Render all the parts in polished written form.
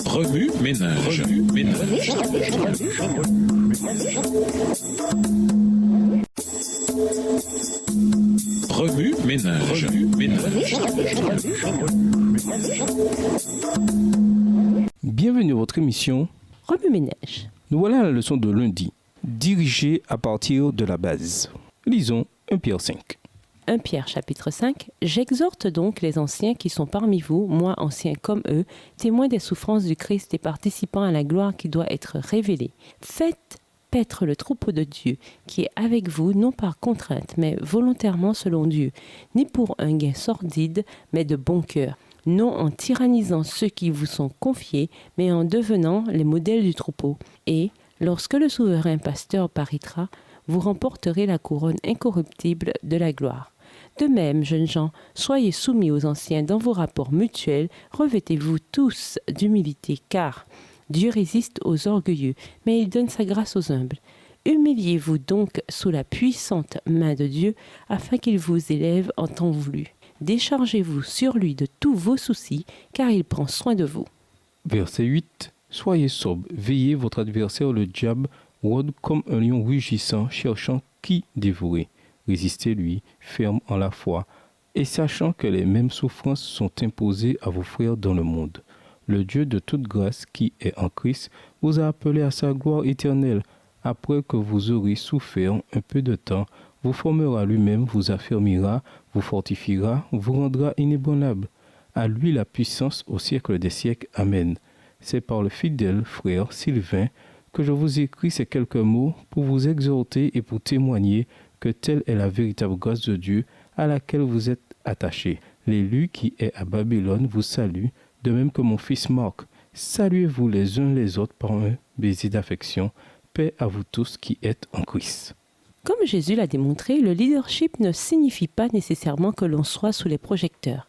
Remue ménage. Remue ménage. Bienvenue à votre émission Remue ménage. Nous voilà à la leçon de lundi, dirigée à partir de la base. Lisons 1 Pierre 5. 1 Pierre chapitre 5. J'exhorte donc les anciens qui sont parmi vous, moi anciens comme eux, témoins des souffrances du Christ et participants à la gloire qui doit être révélée. Faites paître le troupeau de Dieu qui est avec vous, non par contrainte, mais volontairement selon Dieu, ni pour un gain sordide, mais de bon cœur, non en tyrannisant ceux qui vous sont confiés, mais en devenant les modèles du troupeau. Et, lorsque le souverain pasteur paraîtra, vous remporterez la couronne incorruptible de la gloire. De même, jeunes gens, soyez soumis aux anciens dans vos rapports mutuels, revêtez-vous tous d'humilité, car Dieu résiste aux orgueilleux, mais il donne sa grâce aux humbles. Humiliez-vous donc sous la puissante main de Dieu, afin qu'il vous élève en temps voulu. Déchargez-vous sur lui de tous vos soucis, car il prend soin de vous. Verset 8. Soyez sobres, veillez, votre adversaire le diable rôde comme un lion rugissant, cherchant qui dévorer. Résistez-lui, ferme en la foi, et sachant que les mêmes souffrances sont imposées à vos frères dans le monde. Le Dieu de toute grâce, qui est en Christ, vous a appelé à sa gloire éternelle. Après que vous aurez souffert un peu de temps, vous formera lui-même, vous affermira, vous fortifiera, vous rendra inébranlable. À lui la puissance au siècle des siècles. Amen. C'est par le fidèle frère Sylvain que je vous écris ces quelques mots pour vous exhorter et pour témoigner que telle est la véritable grâce de Dieu à laquelle vous êtes attachés. L'élu qui est à Babylone vous salue, de même que mon fils Marc. Saluez-vous les uns les autres par un baiser d'affection. Paix à vous tous qui êtes en Christ. Comme Jésus l'a démontré, le leadership ne signifie pas nécessairement que l'on soit sous les projecteurs.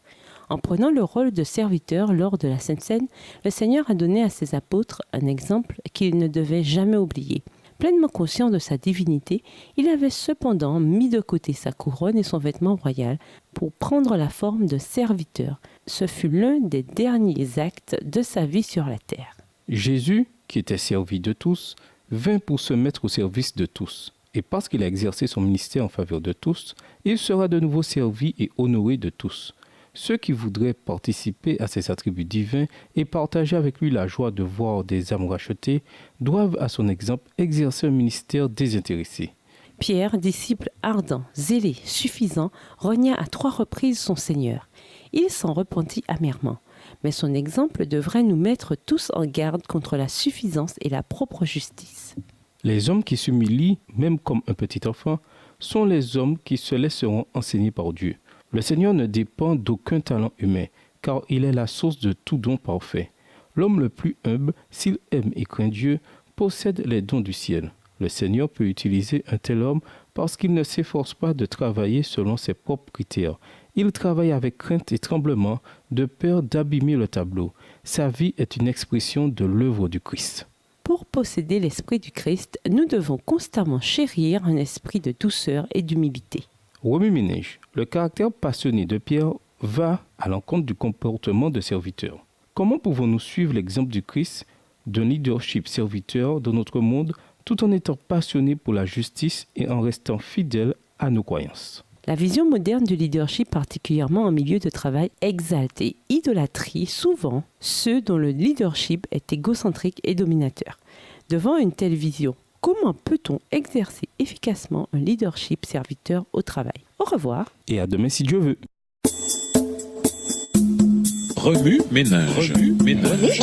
En prenant le rôle de serviteur lors de la Sainte Seine, le Seigneur a donné à ses apôtres un exemple qu'ils ne devaient jamais oublier. Pleinement conscient de sa divinité, il avait cependant mis de côté sa couronne et son vêtement royal pour prendre la forme de serviteur. Ce fut l'un des derniers actes de sa vie sur la terre. Jésus, qui était servi de tous, vint pour se mettre au service de tous. Et parce qu'il a exercé son ministère en faveur de tous, il sera de nouveau servi et honoré de tous. Ceux qui voudraient participer à ses attributs divins et partager avec lui la joie de voir des âmes rachetées doivent, à son exemple, exercer un ministère désintéressé. Pierre, disciple ardent, zélé, suffisant, renia à 3 reprises son Seigneur. Il s'en repentit amèrement. Mais son exemple devrait nous mettre tous en garde contre la suffisance et la propre justice. Les hommes qui s'humilient, même comme un petit enfant, sont les hommes qui se laisseront enseigner par Dieu. Le Seigneur ne dépend d'aucun talent humain, car il est la source de tout don parfait. L'homme le plus humble, s'il aime et craint Dieu, possède les dons du ciel. Le Seigneur peut utiliser un tel homme parce qu'il ne s'efforce pas de travailler selon ses propres critères. Il travaille avec crainte et tremblement, de peur d'abîmer le tableau. Sa vie est une expression de l'œuvre du Christ. Pour posséder l'esprit du Christ, nous devons constamment chérir un esprit de douceur et d'humilité. Remue ménage, le caractère passionné de Pierre va à l'encontre du comportement de serviteur. Comment pouvons-nous suivre l'exemple du Christ, d'un leadership serviteur dans notre monde, tout en étant passionné pour la justice et en restant fidèle à nos croyances? La vision moderne du leadership, particulièrement en milieu de travail, exalte et idolâtrie souvent ceux dont le leadership est égocentrique et dominateur. Devant une telle vision, comment peut-on exercer efficacement un leadership serviteur au travail? Au revoir. Et à demain si Dieu veut. Remue ménage. Remue ménage.